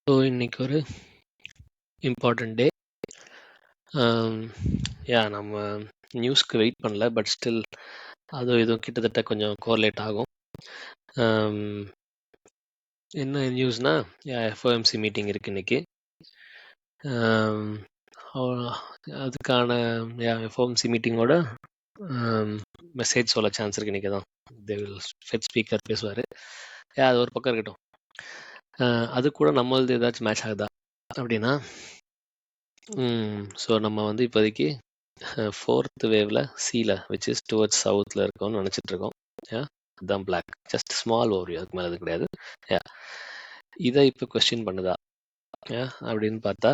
So இன்னைக்கு ஒரு important டே. நம்ம நியூஸ்க்கு வெயிட் பண்ணல, பட் ஸ்டில் அதுவும் இதுவும் கிட்டத்தட்ட கொஞ்சம் கோரிலேட் ஆகும். என்ன நியூஸ்னா, எஃப்ஓஎம்சி மீட்டிங் இருக்கு இன்னைக்கு. அதுக்கான எஃப்ஓஎம்சி மீட்டிங்கோட மெசேஜ் சொல்ல சான்ஸ் இருக்கு இன்னைக்கு தான். ஃபெட் ஸ்பீக்கர் பேசுவார். அது ஒரு பக்கம் இருக்கட்டும். அது கூட நம்மளது ஏதாச்சும் மேட்ச் ஆகுதா அப்படின்னா, ஸோ நம்ம வந்து இப்போதைக்கு 4th வேவ்ல சீல விச் இஸ் டுவர்ட்ஸ் சவுத்தில் இருக்கோம்னு நினச்சிட்டு இருக்கோம். அதுதான் பிளாக். ஜஸ்ட் ஸ்மால் ஓவர், அதுக்கு மேலே அது கிடையாது. இதை இப்போ கொஸ்டின் பண்ணுதா அப்படின்னு பார்த்தா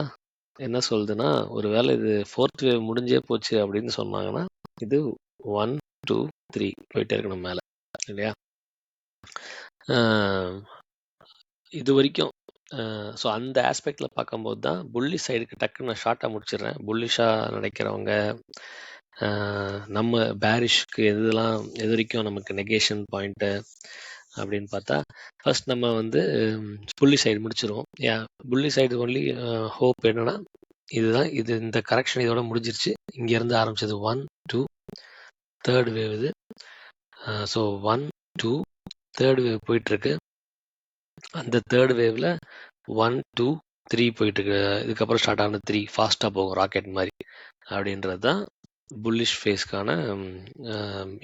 என்ன சொல்லுதுன்னா, ஒருவேளை இது 4th வேவ் முடிஞ்சே போச்சு அப்படின்னு சொன்னாங்கன்னா இது 1 2 3 போயிட்டே இருக்கணும் மேலே, இல்லையா? இது வரைக்கும் ஸோ அந்த ஆஸ்பெக்டில் பார்க்கும்போது தான் புள்ளி சைடுக்கு டக்குன்னு நான் ஷார்ட்டாக முடிச்சிடுறேன். புல்லிஷாக நினைக்கிறவங்க, நம்ம பேரிஷ்க்கு எது வரைக்கும் நமக்கு நெகேஷன் பாயிண்ட்டு அப்படின்னு பார்த்தா, ஃபர்ஸ்ட் நம்ம வந்து புள்ளி சைடு முடிச்சிருவோம். புள்ளி சைடு ஒன்லி ஹோப் என்னன்னா, இதுதான் இது, இந்த கரெக்ஷன் இதோட முடிஞ்சிருச்சு. இங்கேருந்து ஆரம்பிச்சது 1 2 3rd வேவ் இது. ஸோ 1 2 3rd வேவ் போயிட்டுருக்கு. அந்த 3rd வேவ்ல 1 2 3 போயிட்டு இருக்கு. இதுக்கப்புறம் ஸ்டார்ட் ஆன 3 ஃபாஸ்ட்டாக போகும், ராக்கெட் மாதிரி. அப்படின்றது தான் புல்லிஷ் ஃபேஸ்க்கான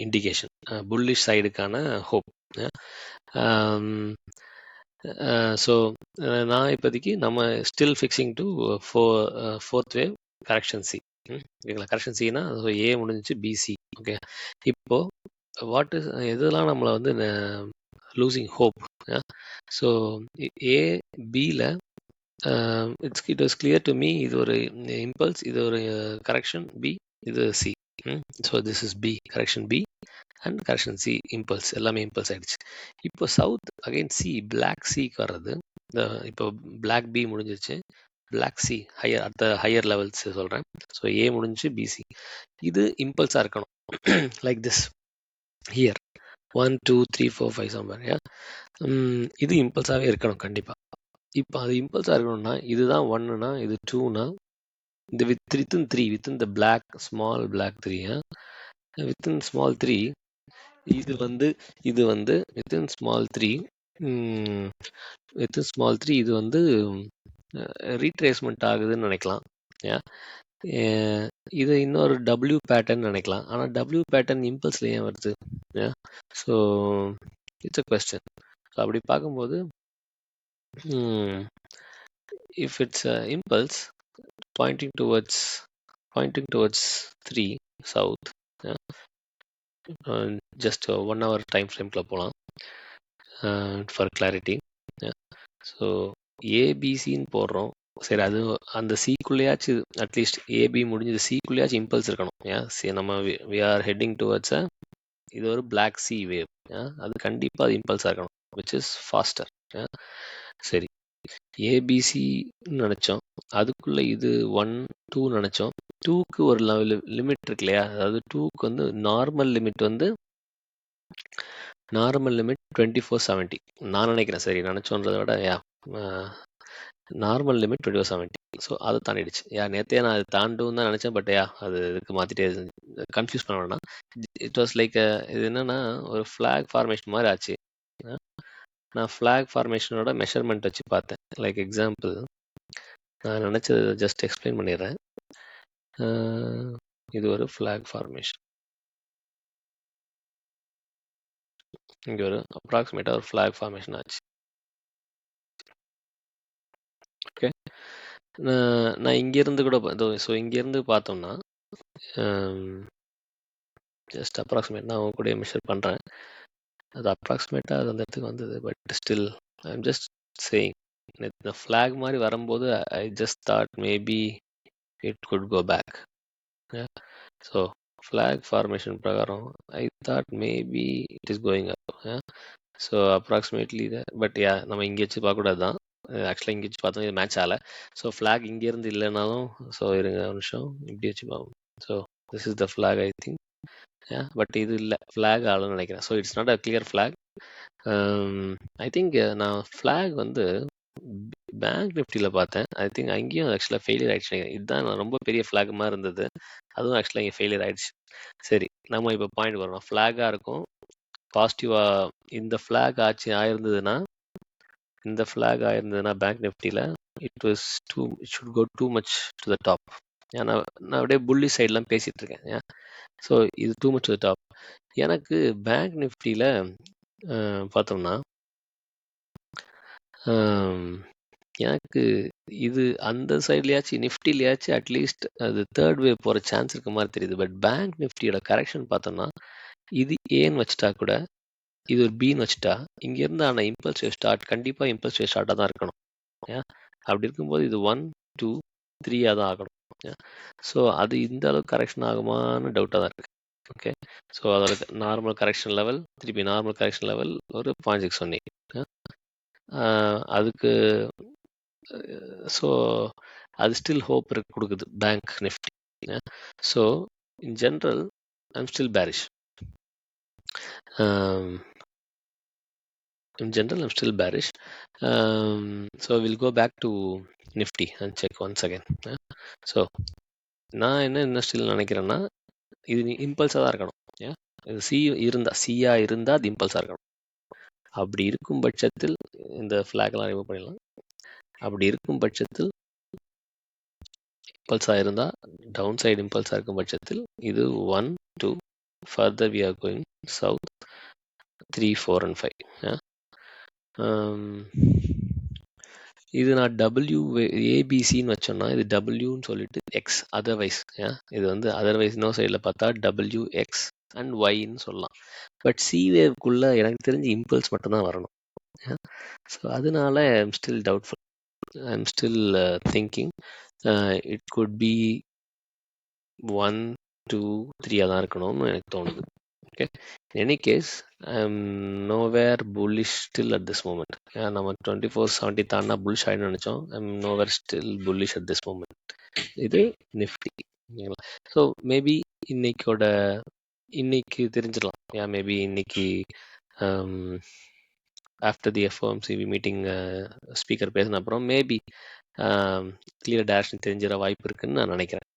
இண்டிகேஷன், புல்லிஷ் சைடுக்கான ஹோப். ஸோ நான் இப்போதைக்கு நம்ம still fixing to 4th wave correction C. ஓகேங்களா? கரெக்ஷன் சினா ஏ முடிஞ்சிச்சு, பிசி. ஓகே, இப்போ வாட் இஸ் எதெல்லாம் நம்மளை வந்து லூசிங் ஹோப். ஸோ ஏ பியில் it was clear to me, இது ஒரு இம்பல்ஸ், இது ஒரு கரெக்ஷன் பி, இது C. So this is B, correction B and correction C, impulse, எல்லாமே இம்பல்ஸ் ஆயிடுச்சு. இப்போ சவுத் அகைன் சி, பிளாக் சிக்கு வர்றது. இப்போ பிளாக் பி முடிஞ்சிச்சு, பிளாக் சி ஹையர், அடுத்த ஹையர் லெவல்ஸ் சொல்கிறேன். ஸோ ஏ முடிஞ்சு, பிசி, இது இம்பல்ஸாக இருக்கணும். Like this here 1 2 3 4 5 chamber. இது இம்பல்ஸாகவே இருக்கணும் கண்டிப்பாக. இப்போ அது இம்பல்ஸாக இருக்கணும்னா இதுதான் 1னா, இது 2னா, இந்த within 3, within the block, small block 3, within small 3, இது வந்து வித்தின் ஸ்மால் 3, வித்தின் ஸ்மால் 3 இது வந்து ரீட்ரேஸ்மெண்ட் ஆகுதுன்னு நினைக்கலாம். இது இன்னொரு டபிள்யூ பேட்டர்ன் நினைக்கலாம். ஆனால் டபிள்யூ பேட்டர்ன் இம்பல்ஸ்ல ஏன் வருது? So it's a question. So அப்படி பார்க்கும்போது, if it's an impulse pointing towards 3 south, just 1 hour time frame ல போகலாம் for clarity. ஸோ ஏபிசின்னு போடுறோம். சரி, அது அந்த சிக்குள்ளேயாச்சும் அட்லீஸ்ட் ஏபி முடிஞ்சது, சிக்குள்ளேயாச்சும் இம்பல்ஸ் இருக்கணும். நம்ம வி ஆர் ஹெட்டிங் டுவர்ட்ஸ் இது ஒரு பிளாக் சி வேவ். அது கண்டிப்பாக அது இம்பல்ஸாக இருக்கணும், விச் இஸ் ஃபாஸ்டர். சரி, ஏபிசி நினச்சோம், அதுக்குள்ளே இது 1 2 நினச்சோம். 2க்கு ஒரு லிமிட் இருக்கு இல்லையா? அதாவது 2க்கு வந்து நார்மல் லிமிட் 2470 நான் நினைக்கிறேன். சரி, நினச்சோன்றதை விட நார்மல் லிமிட் 2470. ஸோ அதை தாண்டிடுச்சு. நேற்றே நான் அது தாண்டும் தான் நினச்சேன், பட் அது இதுக்கு மாற்றிட்டே கன்ஃபியூஸ் பண்ண வேணாம். இட் வாஸ் லைக் இது என்னன்னா, ஒரு ஃப்ளாக் ஃபார்மேஷன் மாதிரி ஆச்சு. நான் ஃப்ளாக் ஃபார்மேஷனோட மெஷர்மெண்ட் வச்சு பார்த்தேன். லைக் எக்ஸாம்பிள், நான் நினச்சது ஜஸ்ட் எக்ஸ்பிளைன் பண்ணிடுறேன். இது ஒரு ஃப்ளாக் ஃபார்மேஷன். இங்கே ஒரு அப்ராக்சிமேட்டாக ஒரு ஃப்ளாக் ஃபார்மேஷன் ஆச்சு. ஓகே, நான் இங்கேருந்து கூட ஸோ இங்கேருந்து பார்த்தோம்னா ஜஸ்ட் அப்ராக்சிமேட் நான் கூட மெஷர் பண்ணுறேன். அது அப்ராக்சிமேட்டாக அது அந்த இடத்துக்கு வந்தது, but still I am just saying, இந்த ஃப்ளாக் மாதிரி வரும்போது I just thought maybe it could go back. So flag formation பிரகாரம் I thought maybe it is going up. So approximately இதை, பட் நம்ம இங்கே வச்சு பார்க்கக்கூடாது தான். ஆக்சுவலாக இங்கே வச்சு பார்த்தோம், இது மேட்ச் ஆகலை. ஸோ ஃப்ளாக் இங்கேருந்து இல்லைனாலும், ஸோ இருங்க ஒரு நிமிஷம், இப்படி வச்சு பார்ப்போம். So this is the flag, I think. But இது இல்லை, ஃப்ளாக் ஆகலன்னு நினைக்கிறேன். So it's not a clear flag. I think நான் ஃப்ளாக் வந்து பேங்க் நிஃப்டியில் பார்த்தேன். ஐ திங்க் அங்கேயும் ஆக்சுவலாக ஃபெயிலியர் ஆயிடுச்சு நினைக்கிறேன். இதுதான் நான் ரொம்ப பெரிய ஃப்ளாக் மாதிரி இருந்தது. அதுவும் ஆக்சுவலாக இங்கே ஃபெயிலியர் ஆயிடுச்சு. சரி, நம்ம இப்போ பாயிண்ட் வரோம். ஃப்ளாகாக இருக்கும், பாசிட்டிவாக இந்த ஃப்ளாக் ஆயிருந்ததுன்னா பேங்க் நிஃப்டியில் it should go too much to the top. ஏன்னா நான் அப்படியே புள்ளி சைட்லாம் பேசிகிட்டு இருக்கேன். ஸோ இது too much to the top. எனக்கு பேங்க் நிஃப்டியில் பார்த்தோம்னா எனக்கு இது அந்த சைட்லையாச்சும் நிஃப்டிலையாச்சும் அட்லீஸ்ட் அது தேர்ட் வேவ் போகிற சான்ஸ் இருக்க மாதிரி தெரியுது. பட் பேங்க் நிஃப்டியோட கரெக்ஷன் பார்த்தோம்னா இது ஏன்னு வச்சுட்டா கூட இது ஒரு பின்னு வச்சுட்டா இங்கேருந்து ஆனால் இம்பல்ஸ் வேவ் ஸ்டார்ட் கண்டிப்பாக இம்பல்ஸ் வேவ் ஸ்டார்ட்டாக தான் இருக்கணும். அப்படி இருக்கும்போது இது 1 2 3 தான் ஆகணும். ஸோ அது இந்த அளவுக்கு கரெக்ஷன் ஆகுமான்னு டவுட்டாக தான் இருக்குது. ஓகே, ஸோ அதோட நார்மல் கரெக்ஷன் லெவல் திருப்பி நார்மல் கரெக்ஷன் லெவல் ஒரு 0.618. அதுக்கு ஸோ அது ஸ்டில் ஹோப் கொடுக்குது bank Nifty. So in general I'm still bearish. In general, I'm still bearish. So we'll go back to Nifty and check once again. So நான் என்ன still நினைக்கிறேன்னா இது இம்பல்ஸாக தான் இருக்கணும். இது சியா இருந்தால் அது இம்பல்ஸாக இருக்கணும். அப்படி இருக்கும் பட்சத்தில் இந்த ஃப்ளாக்லாம் ரிமூவ் பண்ணிடலாம். அப்படி இருக்கும் பட்சத்தில் இம்பல்ஸாக இருந்தால் டவுன் சைடு இம்பல்ஸாக இருக்கும் பட்சத்தில் இது 1 2 further we are going south 3 4 and 5. இது நான் ஏபிசின்னு வச்சோன்னா இது டபிள்யூன்னு சொல்லிட்டு எக்ஸ் அதர்வைஸ். இது வந்து அதர்வைஸ் இன்னொரு சைடில் பார்த்தா டபிள்யூ எக்ஸ் அண்ட் ஒய்ன்னு சொல்லலாம். பட் சி வேவ்க்குள்ளே எனக்கு தெரிஞ்சு இம்பல்ஸ் மட்டும்தான் வரணும். ஸோ அதனால I'm still doubtful. I'm still thinking it could be 1 2 3 தான் இருக்கணும்னு எனக்கு தோணுது. Okay, in any case I'm nowhere bullish still at this moment. நம்ம 2470 தாண்டா புல்லிஷ் ஆயிடும்னு நினைச்சோம். I'm nowhere still bullish at this moment. இது நிஃப்டி. ஸோ மேபி இன்னைக்கு தெரிஞ்சிடலாம். Maybe இன்னைக்கு ஆஃப்டர் தி எஃப்ஓஎம்சிபி மீட்டிங் ஸ்பீக்கர் பேசின அப்புறம் மேபி கிளியர் டைரக்ஷன் தெரிஞ்சிட வாய்ப்பு இருக்குன்னு நான் நினைக்கிறேன்.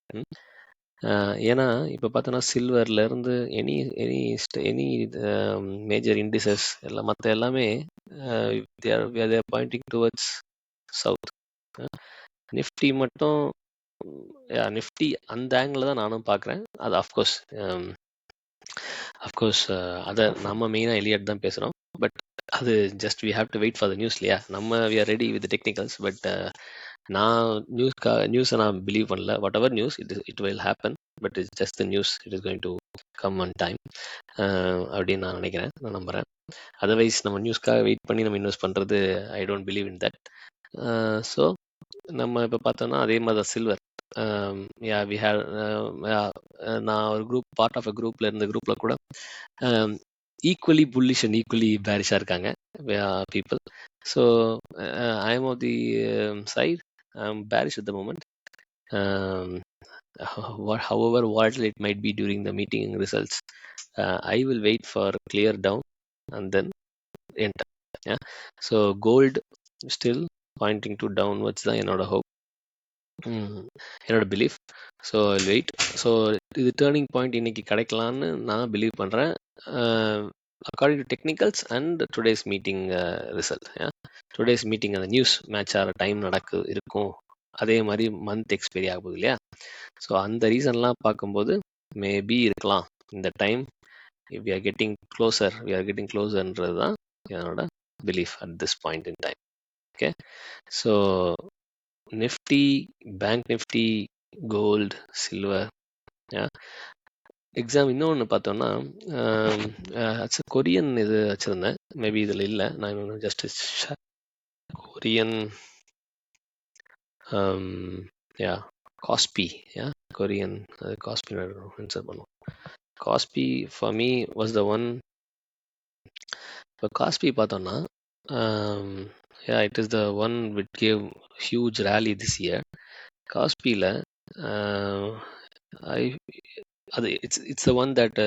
ஏன்னா இப்போ பார்த்தோன்னா சில்வர்லேருந்து எனி மேஜர் இண்டிசஸ் எல்லாம் மற்ற எல்லாமே தேர் பாயிண்டிங் டுவர்ட்ஸ் சவுத். நிஃப்டி மட்டும் நிஃப்டி அந்த ஆங்கிளில் தான் நானும் பார்க்குறேன். அது அஃப்கோர்ஸ் அதை நம்ம மெயினாக எலியட் தான் பேசுகிறோம். பட் அது just we have to wait for the news இல்லையா. நம்ம we are ready with technicals. But நான் நியூஸை நான் பிலீவ் பண்ணல. Whatever news it will happen. But it's just the news. It is going to come on time அப்படின்னு நான் நினைக்கிறேன், நான் நம்புகிறேன். அதர்வைஸ் நம்ம நியூஸ்க்காக வெயிட் பண்ணி நம்ம இன்வெஸ்ட் பண்ணுறது I don't believe in that. So நம்ம இப்போ பார்த்தோம்னா அதே மாதிரி தான் சில்வர். வி ஹேவ் நான் ஒரு பார்ட் ஆஃப் அ குரூப்பில் இருந்த குரூப்பில் கூட ஈக்குவலி புல்லிஷ் அண்ட் ஈக்குவலி பேரிஷாக இருக்காங்க people. So I am off the side I am bearish at the moment. However volatile it might be during the meeting results, I will wait for clear down and then enter. So gold still pointing to downwards தான் என்னோட hope, என்னோட belief. So wait. So இது turning point இன்னைக்கு கிடைக்கலான்னு நான் believe பண்ணுறேன் according to technicals and today's meeting result. Today's meeting அந்த news match ஆகிற டைம் இருக்கும். அதே மாதிரி மந்த் எக்ஸ்பைரி ஆக போகுது இல்லையா. ஸோ அந்த ரீசன்லாம் பார்க்கும்போது மேபி இருக்கலாம் இந்த டைம். வி ஆர் கெட்டிங் க்ளோசர்ன்றது தான் என்னோட belief at this point in time. Okay, so Nifty, bank Nifty, gold, silver. Exam இன்னொன்று பார்த்தோன்னா கொரியன் இது வச்சுருந்தேன். மேபி இதில் இல்லை. நான் இன்னொன்று just Korean KOSPI. Korean KOSPI answer பண்ணுவோம். KOSPI for me was the one. இப்போ காஸ்பி பார்த்தோன்னா it is the one with gave huge rally this year. காஸ்பியில் அது இட்ஸ் த ஒன் தட்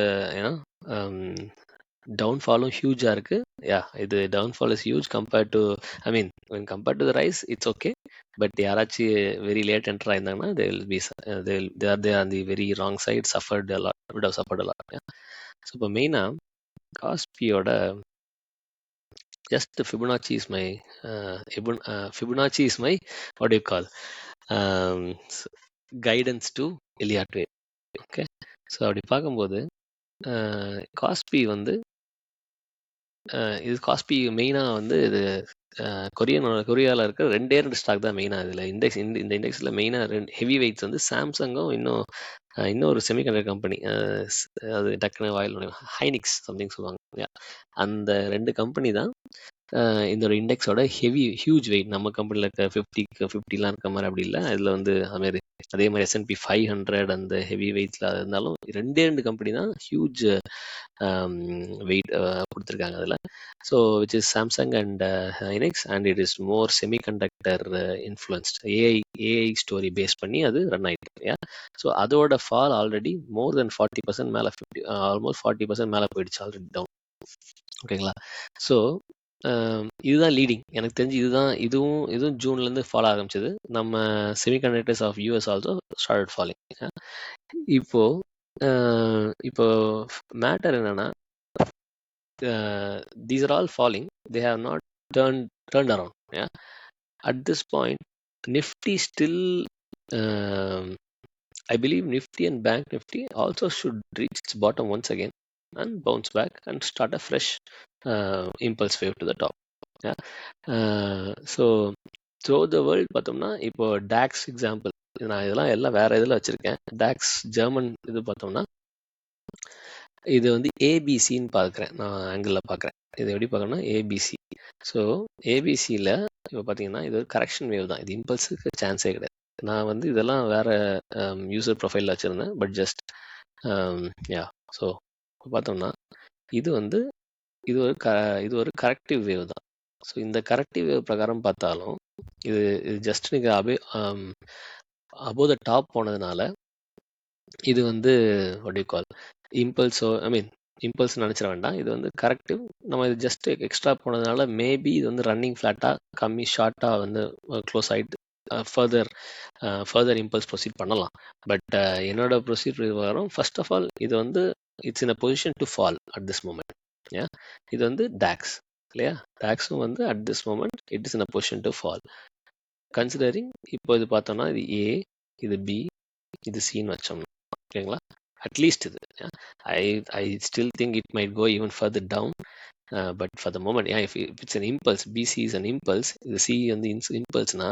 டவுன்ஃபாலும் ஹியூஜாக இருக்குது. இது downfall is huge compared to, I mean compared to the rise it's okay. But யாராச்சும் very late enter ஆயிருந்தாங்கன்னா they are the very wrong side, suffered a lot, with how suffered allot. So இப்போ மெயினாக காஸ்பியோட just Fibonacci is my Fibonacci is my, what do you call, guidance to Elliott wave. Okay, so அப்படி பார்க்கும்போது காஸ்பி வந்து இது காஸ்பி மெயினாக வந்து இது கொரியாவில் இருக்கிற ரெண்டே ஸ்டாக் தான் மெயினாக இதில் இண்டெக்ஸ். இந்த இண்டெக்ஸில் மெயினாக ரெண்டு ஹெவி வெயிட்ஸ் வந்து சாம்சங்கும் இன்னொரு செமிகண்டக்டர் கம்பெனி, அது டக்குனு வாயில் ஹைனிக்ஸ் சம்திங் சொல்லுவாங்க. அந்த ரெண்டு கம்பெனி தான் இந்த இண்டெக்ஸோட ஹியூஜ் வெயிட். நம்ம கம்பெனியில் இருக்க 50-50லாம் இருக்க மாதிரி அப்படி இல்லை. அதில் வந்து அதுமாரி அதே மாதிரி S&P 500 அந்த ஹெவி வெயிட்ஸில் இருந்தாலும் ரெண்டு கம்பெனி தான் ஹியூஜ் வெயிட் கொடுத்துருக்காங்க அதில். So which is Samsung and Hynix, and it is more semiconductor influenced, AI story base பண்ணி அது ரன் ஆகிட்டு. ஸோ அதோட ஃபால் ஆல்ரெடி மோர் தென் 40% மேலே, ஆல்மோஸ்ட் 40% மேலே போயிடுச்சு ஆல்ரெடி டவுன். ஓகேங்களா? ஸோ இதுதான் லீடிங். எனக்கு தெரிஞ்சு இதுவும் ஜூன்லேருந்து ஃபாலோ ஆரம்பிச்சது. நம்ம semiconductors of US also started falling. இப்போ மேட்டர் என்னன்னா, these are all falling, they have not turned around. At this point Nifty still, I believe Nifty and Bank Nifty also should reach its bottom once again and bounce back and start a fresh impulse wave to the top. So through the world பார்த்தோம்னா, இப்போ tax example, நான் இதெல்லாம் எல்லாம் வேற இதில் வச்சிருக்கேன். Tax German இது பார்த்தோம்னா, இது வந்து ஏபிசின்னு பார்க்குறேன், நான் ஆங்கிளில் பார்க்குறேன். இது எப்படி பார்க்கணும்னா ஏபிசி. ஸோ ஏபிசியில் இப்போ பார்த்தீங்கன்னா இது ஒரு கரெக்ஷன் வேவ் தான், இது இம்பல்ஸுக்கு சான்ஸே கிடையாது. நான் வந்து இதெல்லாம் வேற யூசர் ப்ரொஃபைலில் வச்சுருந்தேன், பட் ஜஸ்ட் ஸோ பார்த்தோம்னா இது ஒரு கரெக்டிவ் வேவ் தான். ஸோ இந்த கரெக்டிவ் வேவ் பிரகாரம் பார்த்தாலும் இது ஜஸ்ட் நீங்கள் அபோவ் த டாப் போனதுனால இது வந்து வாட் டு யூ கால் இம்பல்ஸோ, ஐ மீன் இம்பல்ஸ் நினச்சிட வேண்டாம். இது வந்து கரெக்டிவ். நம்ம இது ஜஸ்ட் எக்ஸ்ட்ரா போனதுனால மேபி இது வந்து ரன்னிங் ஃப்ளாட்டாக கம்மி ஷார்ட்டாக வந்து க்ளோஸ் ஆகிட்டு ஃபர்தர் இம்பல்ஸ் ப்ரொசீட் பண்ணலாம். பட் என்னோட ப்ரொசீஜர் வரும், ஃபர்ஸ்ட் ஆஃப் ஆல் இது வந்து it's in a position to fall at this moment. இது வந்து டாக்ஸ் இல்லையா? டாக்ஸும் வந்து at this moment it is in a position to fall. Considering இப்போ இது பார்த்தோம்னா இது ஏ, இது பி, இது சின்னு வச்சோம்னா, ஓகேங்களா? அட்லீஸ்ட் இது I still think it might go even further down, but for the moment if it's an impulse, PC is an impulse, இது சி வந்து இம்பல்ஸ்னா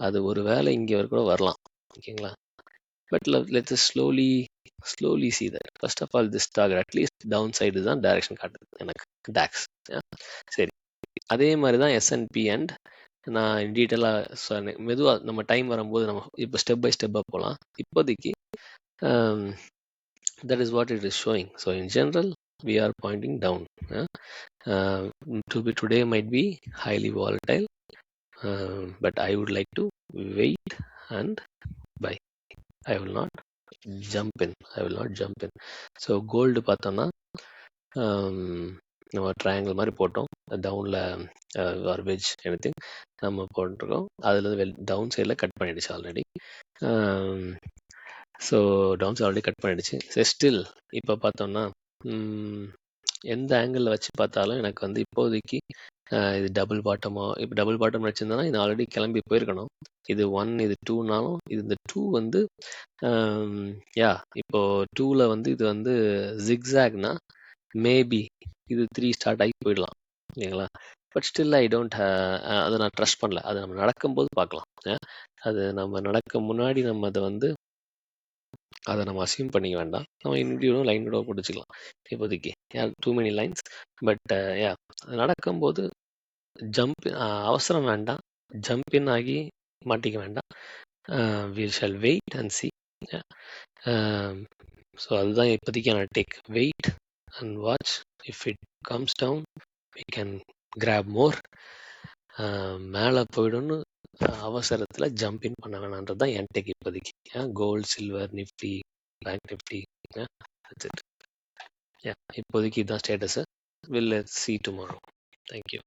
அது ஒரு வேளை இங்கே வரை கூட வரலாம். ஓகேங்களா? But let's slowly see that. First of all, this target at least downside தான் டைரக்ஷன் காட்டுது எனக்கு டாக்ஸ். சரி, அதே மாதிரி தான் S&P அண்ட் நான் டீட்டெயிலாக சொன்னேன். மெதுவாக நம்ம டைம் வரும்போது நம்ம இப்போ ஸ்டெப் பை ஸ்டெப்பாக போகலாம். இப்போதைக்கு that is what it is showing. So in general we are pointing down. Today might be highly volatile, but I would like to wait and buy. I will not jump in. So gold பார்த்தோம்னா நம்ம triangle மாதிரி போட்டோம், டவுனில் garbage anything நம்ம போட்டிருக்கோம். அதில் down சைடில் cut பண்ணிடுச்சு already. So down side already cut பண்ணிடுச்சு. ஸ்டில் இப்போ பார்த்தோம்னா எந்த ஆங்கிளில் வச்சு பார்த்தாலும் எனக்கு வந்து இப்போதைக்கு இது டபுள் பாட்டமோ, இப்போ டபுள் பாட்டம் வச்சுருந்தோன்னா இது ஆல்ரெடி கிளம்பி போயிருக்கணும். இது 1, இது 2னாலும் இந்த 2 வந்து இப்போ 2ல் வந்து இது வந்து ஜிக்ஸாக்னா மேபி இது 3 ஸ்டார்ட் ஆகி போயிடலாம், இல்லைங்களா? பட் ஸ்டில் ஐ டோன்ட் அதை நான் ட்ரஸ்ட் பண்ணல. அது நம்ம நடக்கும்போது பார்க்கலாம். அது நம்ம நடக்க முன்னாடி நம்ம அதை நம்ம அசியூம் பண்ணிக்க வேண்டாம். நம்ம இன்க்ளூடும் லைன் கூட பிடிச்சிக்கலாம் இப்போதைக்கு, டூ மெனி லைன்ஸ். பட் நடக்கும்போது அவசரம் வேண்டாம், ஜம்பின் ஆகி மாட்டிக்க வேண்டாம். we shall wait and see. So அதுதான் இப்போதைக்கு நான் take. Wait and watch. If it comes down we can grab more. மேலே போயிடும்னு அவசரத்தில் ஜம்பின் பண்ண வேணான்றது தான் என் டேக் இப்போதைக்கு. Gold, silver, Nifty, bank Nifty, இப்போதைக்கு இதுதான் status. We'll let's see tomorrow. Thank you.